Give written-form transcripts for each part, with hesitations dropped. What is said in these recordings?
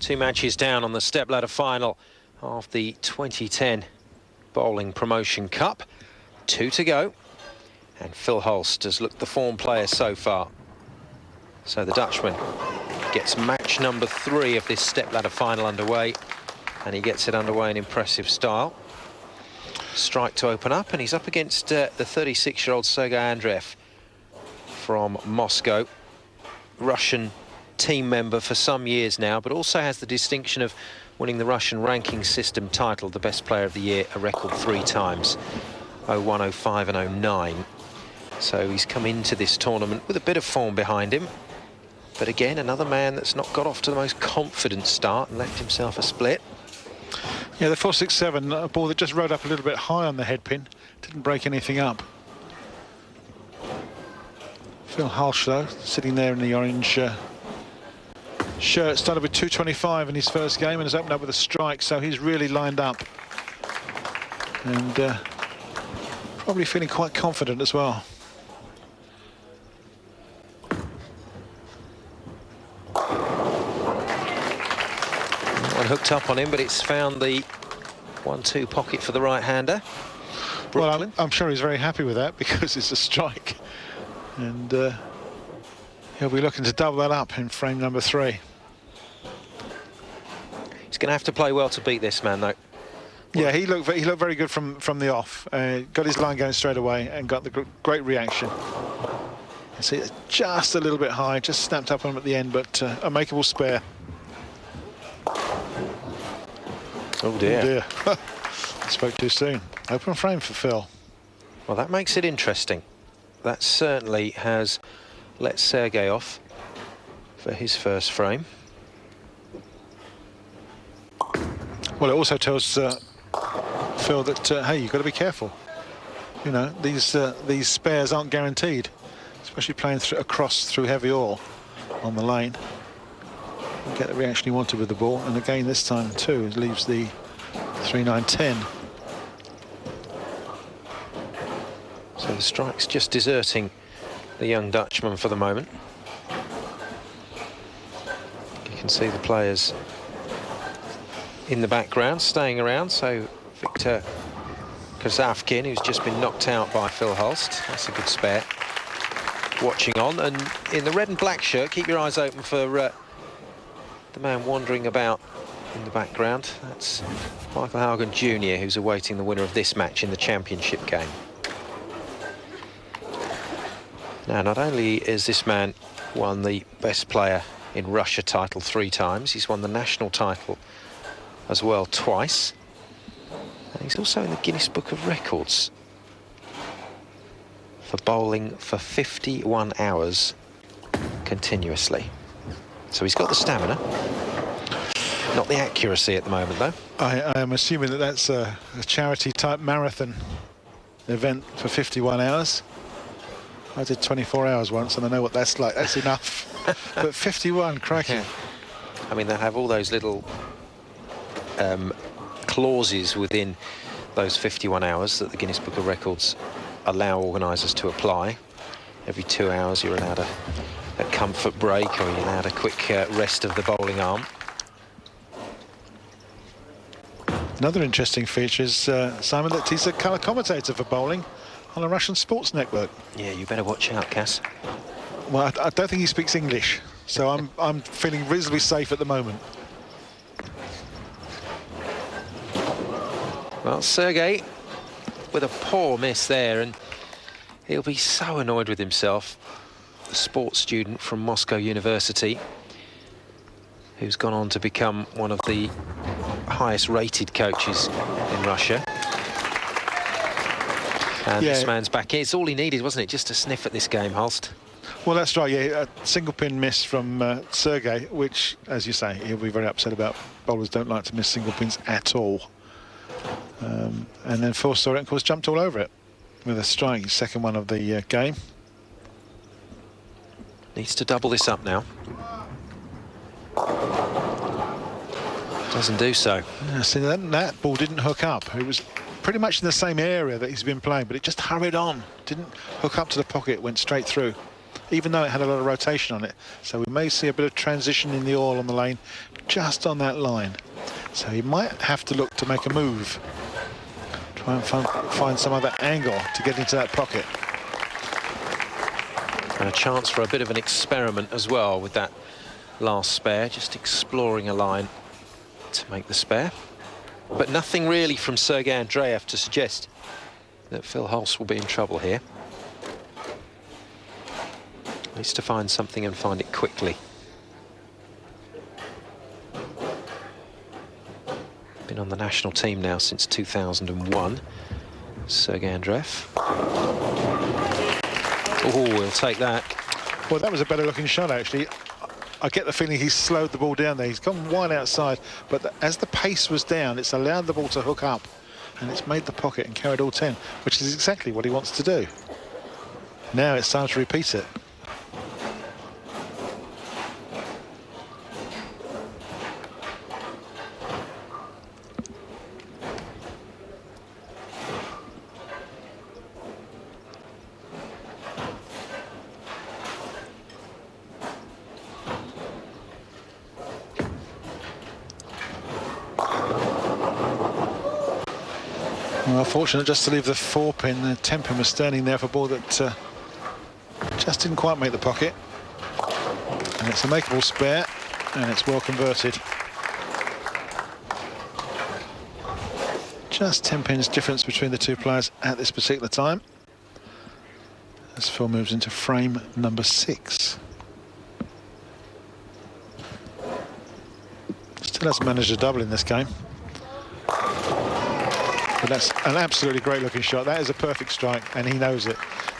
2 matches down on the stepladder final of the 2010 Bowling Promotion Cup. 2 to go, and Phil Hulst has looked the form player so far. So the Dutchman gets match number 3 of this stepladder final underway, and he gets it underway in impressive style. Strike to open up, and he's up against the 36-year-old Sergey Andreev from Moscow, Russian team member for some years now, but also has the distinction of winning the Russian ranking system title, the best player of the year, a record 3 times, 01, 05 and 09. So he's come into this tournament with a bit of form behind him, but again, another man that's not got off to the most confident start and left himself a split. Yeah, the 4-6-7, a ball that just rode up a little bit high on the headpin, didn't break anything up. Phil Hulst, though, sitting there in the orange shirt, started with 225 in his first game and has opened up with a strike, so he's really lined up. And probably feeling quite confident as well. One hooked up on him, but it's found the 1-2 pocket for the right-hander. Well, I'm sure he's very happy with that because it's a strike. And he'll be looking to double that up in frame number 3. He's going to have to play well to beat this man, though. Yeah, he looked very good from the off. Got his line going straight away and got the great reaction. You see, it's just a little bit high, just snapped up on him at the end, but a makeable spare. Oh dear. Oh dear. Spoke too soon. Open frame for Phil. Well, that makes it interesting. That certainly has let Sergey off for his first frame. Well, it also tells Phil that, hey, you've got to be careful. You know, these spares aren't guaranteed, especially playing across through heavy oil on the lane. Get the reaction he wanted with the ball, and again this time too, it leaves the 3-9-10. So the strike's just deserting the young Dutchman for the moment. You can see the players in the background staying around. So Victor Kazavkin, who's just been knocked out by Phil Hulst, that's a good spare, watching on. And in the red and black shirt, keep your eyes open for the man wandering about in the background. That's Michael Haugen Jr., who's awaiting the winner of this match in the championship game. Now, not only is this man won the best player in Russia title 3 times, he's won the national title as well twice. And he's also in the Guinness Book of Records for bowling for 51 hours continuously. So he's got the stamina, not the accuracy at the moment, though. I am assuming that that's a charity-type marathon event for 51 hours. I did 24 hours once, and I know what that's like. That's enough. But 51, crikey. Yeah. I mean, they'll have all those little clauses within those 51 hours that the Guinness Book of Records allow organisers to apply. Every 2 hours, you're allowed a comfort break, or you're allowed a quick rest of the bowling arm. Another interesting feature is, Simon, that he's a colour commentator for bowling on a Russian sports network. Yeah, you better watch out, Cass. Well, I don't think he speaks English, so I'm feeling reasonably safe at the moment. Well, Sergey with a poor miss there, and he'll be so annoyed with himself. The sports student from Moscow University, who's gone on to become one of the highest rated coaches in Russia. And yeah, this man's back in. It's all he needed, wasn't it, just to sniff at this game, Hulst? Well, that's right, yeah. A single pin miss from Sergey, which, as you say, he'll be very upset about. Bowlers don't like to miss single pins at all. And then Phil saw it and, of course, jumped all over it with a strike, second one of the game. Needs to double this up now. Doesn't do so. Yeah, see, that ball didn't hook up. It was pretty much in the same area that he's been playing, but it just hurried on. Didn't hook up to the pocket, went straight through. even though it had a lot of rotation on it. So we may see a bit of transition in the oil on the lane, just on that line. So he might have to look to make a move. Try and find some other angle to get into that pocket. And a chance for a bit of an experiment as well with that last spare, just exploring a line to make the spare. But nothing really from Sergey Andreev to suggest that Phil Hulst will be in trouble here. Needs to find something and find it quickly. Been on the national team now since 2001, Sergey Andreev. Oh, he'll take that. Well, that was a better looking shot, actually. I get the feeling he's slowed the ball down there. He's gone wide outside, but as the pace was down, it's allowed the ball to hook up, and it's made the pocket and carried all 10, which is exactly what he wants to do. Now it's time to repeat it. Well, fortunate just to leave the 4-pin. The 10-pin was standing there for a ball that just didn't quite make the pocket. And it's a makeable spare, and it's well converted. Just 10 pins difference between the two players at this particular time, as Phil moves into frame number 6. Still hasn't managed a double in this game. But that's an absolutely great looking shot. That is a perfect strike, and he knows it.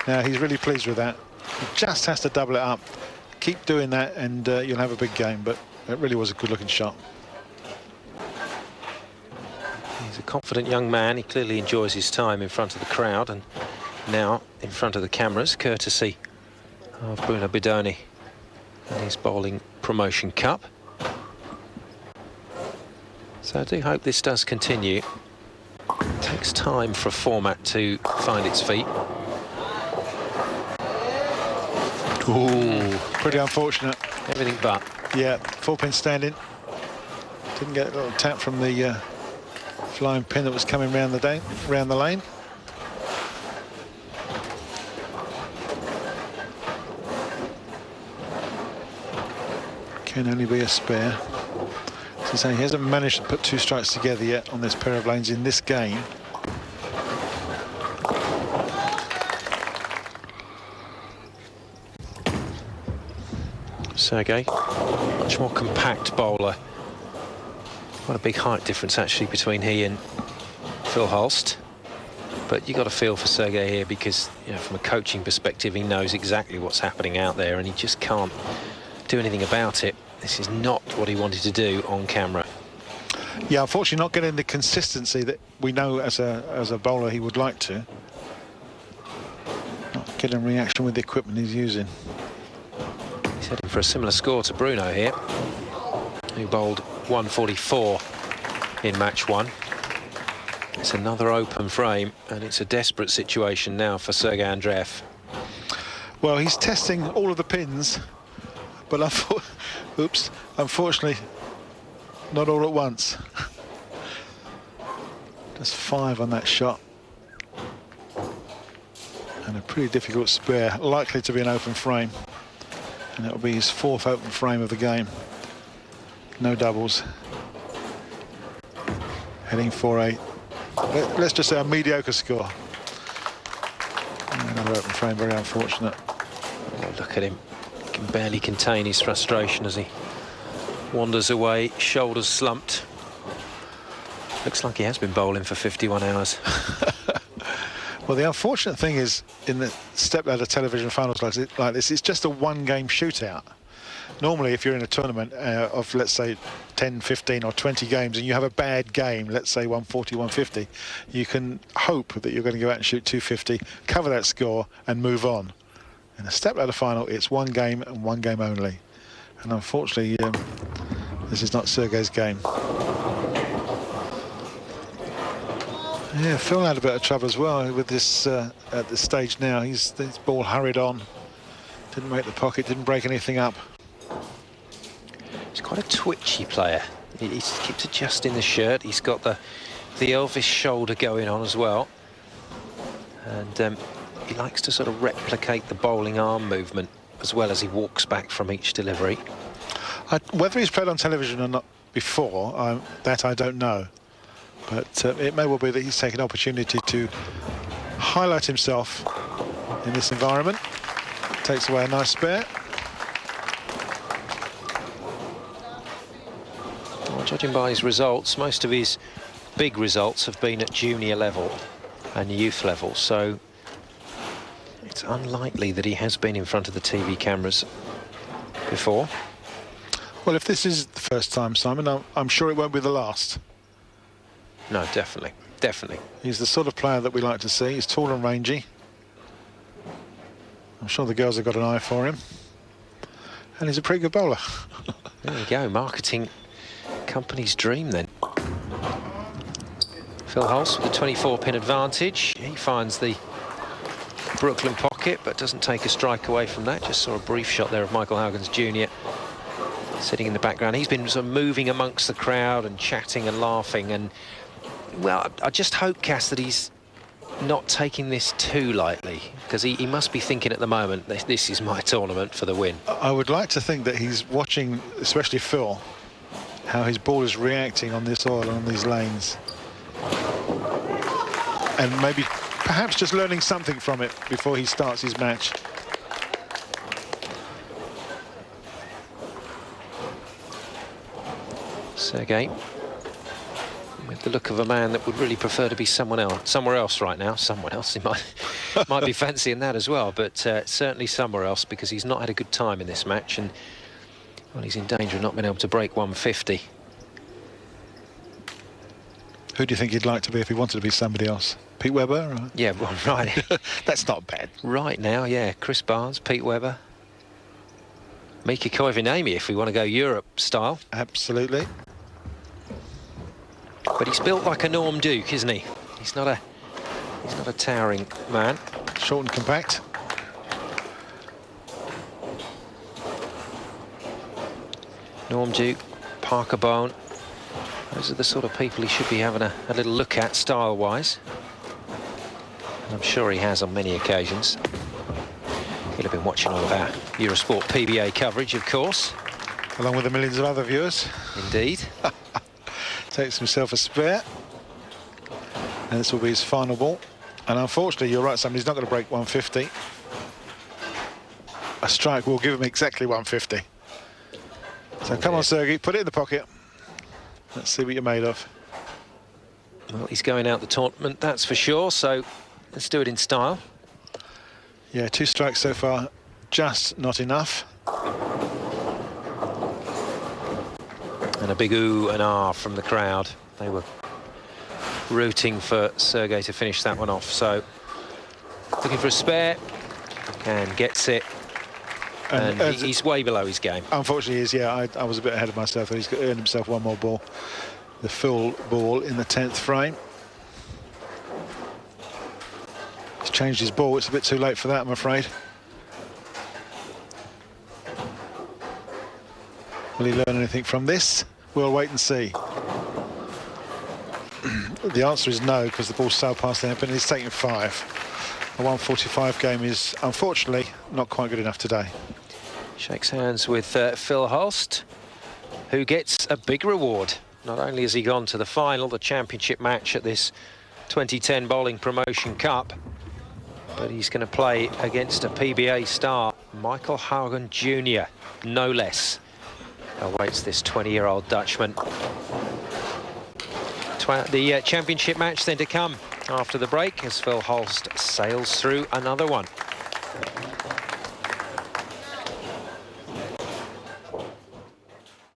Now he's really pleased with that. He just has to double it up. Keep doing that and you'll have a big game, but it really was a good looking shot. He's a confident young man. He clearly enjoys his time in front of the crowd, and now in front of the cameras, courtesy of Bruno Bidoni and his bowling promotion cup. So I do hope this does continue. It takes time for a format to find its feet. Ooh, pretty unfortunate. Everything but. Yeah, 4-pin standing. Didn't get a little tap from the flying pin that was coming round the lane. Can only be a spare. So saying he hasn't managed to put 2 strikes together yet on this pair of lanes in this game. Sergey, much more compact bowler. What a big height difference actually between he and Phil Hulst. But you got to feel for Sergey here because, you know, from a coaching perspective, he knows exactly what's happening out there, and he just can't do anything about it. This is not what he wanted to do on camera. Yeah, unfortunately not getting the consistency that we know as a bowler he would like to. Not getting reaction with the equipment he's using. He's heading for a similar score to Bruno here, who bowled 144 in match 1. It's another open frame, and it's a desperate situation now for Sergey Andreev. Well, he's testing all of the pins, but unfortunately, not all at once. Just 5 on that shot. And a pretty difficult spare, likely to be an open frame. And it'll be his 4th open frame of the game. No doubles. Heading for let's just say a mediocre score. Another open frame, very unfortunate. Oh, look at him. He can barely contain his frustration as he wanders away, shoulders slumped. Looks like he has been bowling for 51 hours. Well, the unfortunate thing is, in the stepladder television finals like this, it's just a 1-game shootout. Normally, if you're in a tournament of, let's say, 10, 15 or 20 games, and you have a bad game, let's say 140, 150, you can hope that you're going to go out and shoot 250, cover that score, and move on. In a stepladder final, it's 1 game and 1 game only. And unfortunately, this is not Sergey's game. Yeah, Phil had a bit of trouble as well with this at this stage now. His ball hurried on, Didn't make the pocket, didn't break anything up. He's quite a twitchy player. He keeps adjusting the shirt. He's got the Elvis shoulder going on as well. And he likes to sort of replicate the bowling arm movement as well as he walks back from each delivery. Whether he's played on television or not before, that I don't know. But it may well be that he's taken opportunity to highlight himself in this environment. Takes away a nice spare. Well, judging by his results, most of his big results have been at junior level and youth level, so it's unlikely that he has been in front of the TV cameras before. Well, if this is the first time, Simon, I'm sure it won't be the last. No, definitely, definitely. He's the sort of player that we like to see. He's tall and rangy. I'm sure the girls have got an eye for him. And he's a pretty good bowler. There you go, marketing company's dream then. Phil Hulst with a 24-pin advantage. He finds the Brooklyn pocket, but doesn't take a strike away from that. Just saw a brief shot there of Michael Haugen's junior sitting in the background. He's been sort of moving amongst the crowd and chatting and laughing. And, well, I just hope, Cass, that he's not taking this too lightly, because he must be thinking at the moment, this is my tournament for the win. I would like to think that he's watching, especially Phil, how his ball is reacting on this oil and on these lanes. And maybe perhaps just learning something from it before he starts his match. Sergey, with the look of a man that would really prefer to be somewhere else right now. Someone else, he might be fancying that as well, but certainly somewhere else, because he's not had a good time in this match, and well, he's in danger of not being able to break 150. Who do you think he'd like to be if he wanted to be somebody else? Pete Webber? Or? Yeah, well, right. That's not bad. Right now, yeah. Chris Barnes, Pete Webber. Mika Koivu if we want to go Europe style. Absolutely. But he's built like a Norm Duke, isn't he? He's not a towering man. Short and compact. Norm Duke, Parker Bone. Those are the sort of people he should be having a little look at style-wise. I'm sure he has on many occasions. He'll have been watching all of our Eurosport PBA coverage, of course. Along with the millions of other viewers. Indeed. Takes himself a spare. And this will be his final ball. And unfortunately, you're right, somebody's not going to break 150. A strike will give him exactly 150. So come on, Sergey, put it in the pocket. Let's see what you're made of. Well, he's going out the tournament, that's for sure, so let's do it in style. Yeah, 2 strikes so far, just not enough. And a big ooh and ah from the crowd. They were rooting for Sergey to finish that one off, so looking for a spare, and gets it. And he's way below his game. Unfortunately, he is, yeah. I was a bit ahead of myself. He's earned himself one more ball. The full ball in the 10th frame. He's changed his ball. It's a bit too late for that, I'm afraid. Will he learn anything from this? We'll wait and see. The answer is no, because the ball's sailed past the hairpin and he's taking 5. A 145 game is, unfortunately, not quite good enough today. Shakes hands with Phil Hulst, who gets a big reward. Not only has he gone to the final, the championship match at this 2010 Bowling Promotion Cup, but he's going to play against a PBA star, Michael Haugen Jr., no less. Awaits this 20-year-old Dutchman. The championship match then to come after the break as Phil Hulst sails through another one.